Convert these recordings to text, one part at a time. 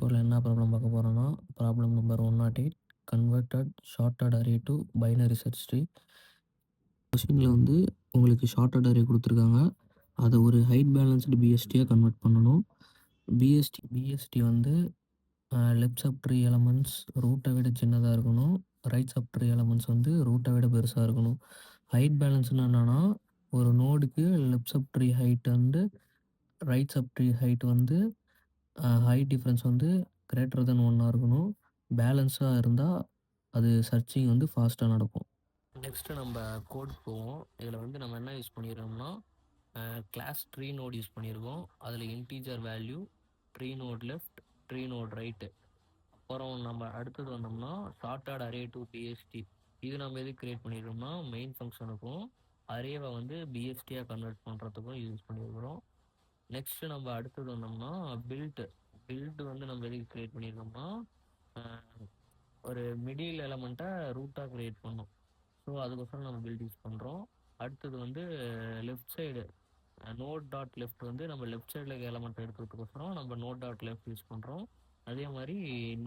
வீடியோவில் என்ன ப்ராப்ளம் பார்க்க போகிறோன்னா, problem number 108 converted sorted array to binary search tree. கொஸ்டினில் வந்து உங்களுக்கு ஷார்ட்டட் அரே கொடுத்துருக்காங்க. அதை ஒரு ஹைட் பேலன்ஸ்டு பிஎஸ்டியாக கன்வெர்ட் பண்ணணும். பிஎஸ்டி வந்து லெஃப்ட் சப் ட்ரீ எலமெண்ட்ஸ் ரூட்டை விட சின்னதாக இருக்கணும். ரைட் சப் ட்ரீ எலமெண்ட்ஸ் வந்து ரூட்டை விட பெருசாக இருக்கணும். ஹைட் பேலன்ஸ்னு என்னென்னா, ஒரு நோடுக்கு லெஃப்ட் சப் ட்ரீ ஹைட் வந்து ரைட் சப் ட்ரீ ஹைட் வந்து ஹைட் டிஃப்ரென்ஸ் வந்து கிரேட்டர் தென் 1 இருக்கணும். பேலன்ஸாக இருந்தால் அது சர்ச்சிங் வந்து ஃபாஸ்ட்டாக நடக்கும். நெக்ஸ்ட்டு நம்ம கோடுக்கு போவோம். இதில் வந்து நம்ம என்ன யூஸ் பண்ணிடுறோம்னா, கிளாஸ் ட்ரீ நோட் யூஸ் பண்ணியிருக்கோம். அதில் integer value, tree node left, tree node right. அப்புறம் நம்ம அடுத்தது வந்தோம்னா ஷார்ட்டட் அரே டு பிஎஸ்டி. இது நம்ம எதுக்கு கிரியேட் பண்ணியிருக்கோம்னா, மெயின் ஃபங்க்ஷனுக்கும் அரேவை வந்து பிஎஸ்டியாக கன்வெர்ட் பண்ணுறதுக்கும் யூஸ் பண்ணியிருக்கிறோம். நெக்ஸ்ட்டு நம்ம அடுத்தது வந்தோம்னா பில்ட் வந்து நம்ம எதுக்கு கிரியேட் பண்ணியிருக்கோம்னா, ஒரு மிடில் எலமெண்ட்டை ரூட்டாக கிரியேட் பண்ணோம். ஸோ அதுக்கோசரம் நம்ம பில்ட் யூஸ் பண்ணுறோம். அடுத்தது வந்து left side node dot left வந்து நம்ம லெஃப்ட் சைடில் இருக்க எலமெண்ட் எடுக்கிறதுக்கோசரம் நம்ம நோட் டாட் லெஃப்ட் யூஸ் பண்ணுறோம். அதே மாதிரி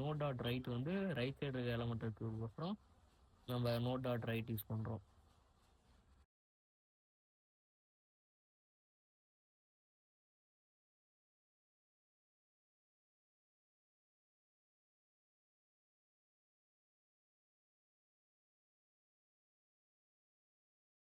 நோட் டாட் ரைட் வந்து ரைட் சைடு இருக்க எலமெண்ட் எடுக்கிறதுக்கோசரம் நம்ம நோட் டாட் ரைட் யூஸ் பண்ணுறோம்.